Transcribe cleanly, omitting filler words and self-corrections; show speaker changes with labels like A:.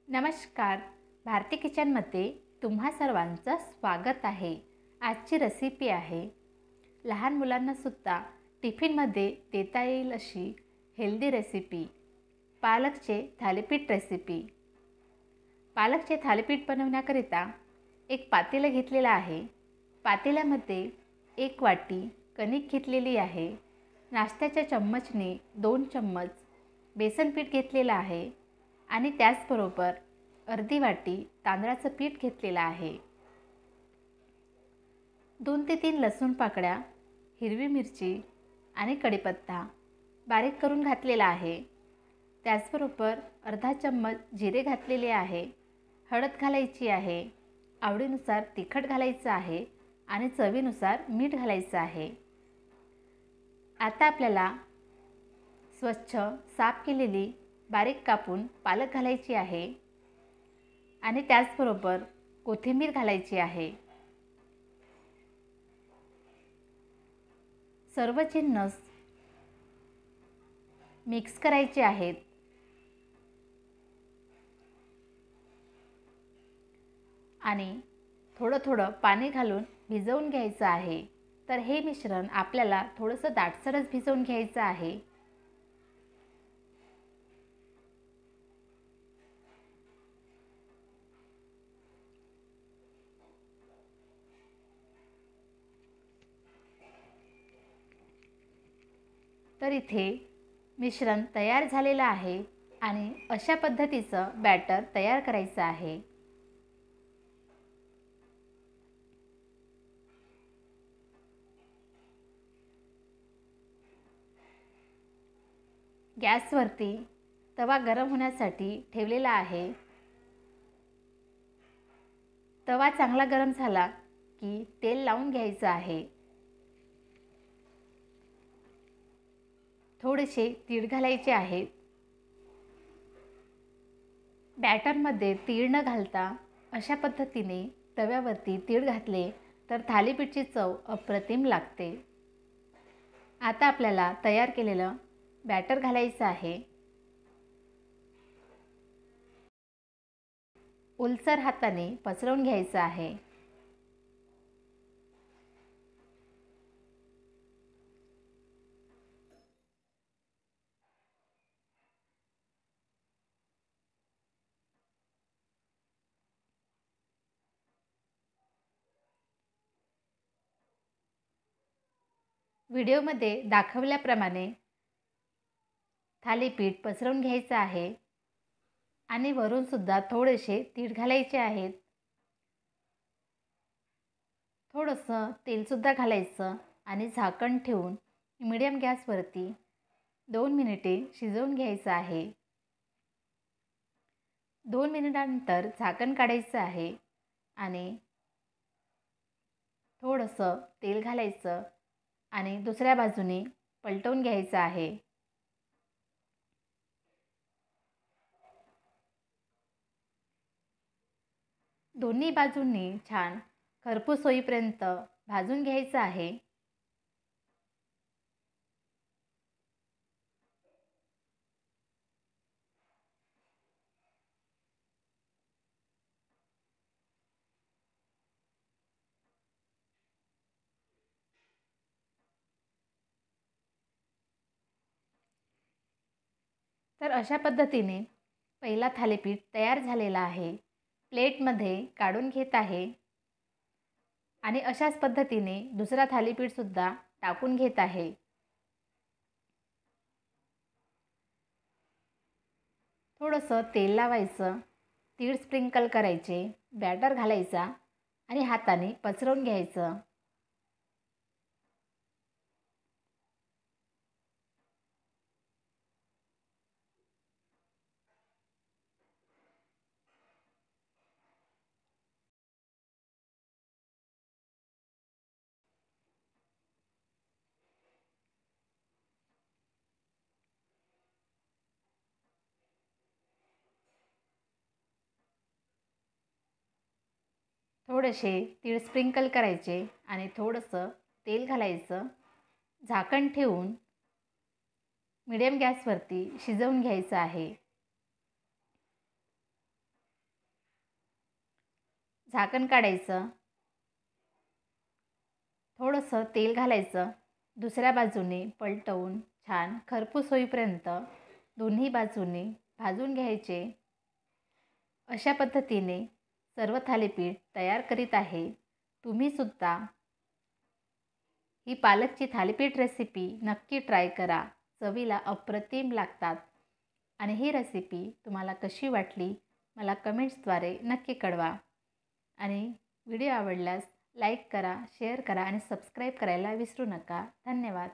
A: नमस्कार. भारती किचनमध्ये तुम्हा सर्वांचं स्वागत आहे. आजची रेसिपी आहे लहान मुलांनासुद्धा टिफिनमध्ये देता येईल अशी हेल्दी रेसिपी, पालकचे थालीपीठ रेसिपी. पालकचे थालीपीठ बनवण्याकरिता एक पातेलं घेतलेलं आहे. पातेल्यामध्ये 1 वाटी कणिक घेतलेली आहे. नाश्त्याच्या चम्मचने 2 चम्मच बेसन पीठ घेतलेलं आहे आणि त्याचबरोबर अर्धी वाटी तांदळाचं पीठ घेतलेलं आहे. 2 ते 3 लसूण पाकळ्या, हिरवी मिरची आणि कढीपत्ता बारीक करून घातलेला आहे. त्याचबरोबर अर्धा चम्मच जिरे घातलेले आहे. हळद घालायची आहे. आवडीनुसार तिखट घालायचं आहे आणि चवीनुसार मीठ घालायचं आहे. आता आपल्याला स्वच्छ साफ केलेली बारीक कापून पालक घालायची आहे आणि त्याचबरोबर कोथिंबीर घालायची आहे. सर्व जिन्नस मिक्स करायचे आहेत. आणि थोडं थोडं पाणी घालून भिजवून घ्यायचं आहे. तर हे मिश्रण आपल्याला थोडंसं दाटसरच भिजवून घ्यायचं आहे. तर इथे मिश्रण तयार झालेलं आहे आणि अशा पद्धतीचं बॅटर तयार करायचं आहे. गॅसवरती तवा गरम होण्यासाठी ठेवलेला आहे. तवा चांगला गरम झाला की तेल लावून घ्यायचं आहे. थोडेसे तीळ घालायचे आहेत. बॅटरमध्ये तीळ न घालता अशा पद्धतीने तव्यावरती तीळ घातले तर थालीपीठची चव अप्रतिम लागते. आता आपल्याला तयार केलेलं बॅटर घालायचं आहे. ओलसर हाताने पसरवून घ्यायचं आहे. व्हिडिओमध्ये दाखवल्याप्रमाणे थालीपीठ पसरवून घ्यायचं आहे आणि वरून सुद्धा थोडेसे तीळ घालायचे आहेत. थोडंसं तेलसुद्धा घालायचं आणि झाकण ठेवून मीडियम गॅसवरती 2 मिनिटे शिजवून घ्यायचं आहे. 2 मिनिटांनंतर झाकण काढायचं आहे आणि थोडंसं तेल घालायचं आणि दुसऱ्या बाजूने पलटवून घ्यायचं आहे. दोन्ही बाजूंनी छान खरपूस होईपर्यंत भाजून घ्यायचं आहे. तर अशा पद्धतीने पहिला थालीपीठ तयार झालेला आहे. प्लेटमध्ये काढून घेत आहे आणि अशाच पद्धतीने दुसरा थालीपीठसुद्धा टाकून घेत आहे. थोडंसं तेल लावायचं, तीळ स्प्रिंकल करायचे, बॅटर घालायचा आणि हाताने पसरवून घ्यायचं. थोडेसे तीळ स्प्रिंकल करायचे आणि थोडंसं तेल घालायचं. झाकण ठेवून मीडियम गॅसवरती शिजवून घ्यायचं आहे. झाकण काढायचं, थोडंसं तेल घालायचं, दुसऱ्या बाजूने पलटवून छान खरपूस होईपर्यंत दोन्ही बाजूने भाजून घ्यायचे. अशा पद्धतीने सर्व थालीपीठ तयार करीत आहे. तुम्हीसुद्धा ही पालकची थालीपीठ रेसिपी नक्की ट्राय करा. चवीला अप्रतिम लागतात. आणि ही रेसिपी तुम्हाला कशी वाटली मला कमेंट्सद्वारे नक्की कळवा. आणि व्हिडिओ आवडल्यास लाईक करा, शेअर करा आणि सबस्क्राईब करायला विसरू नका. धन्यवाद.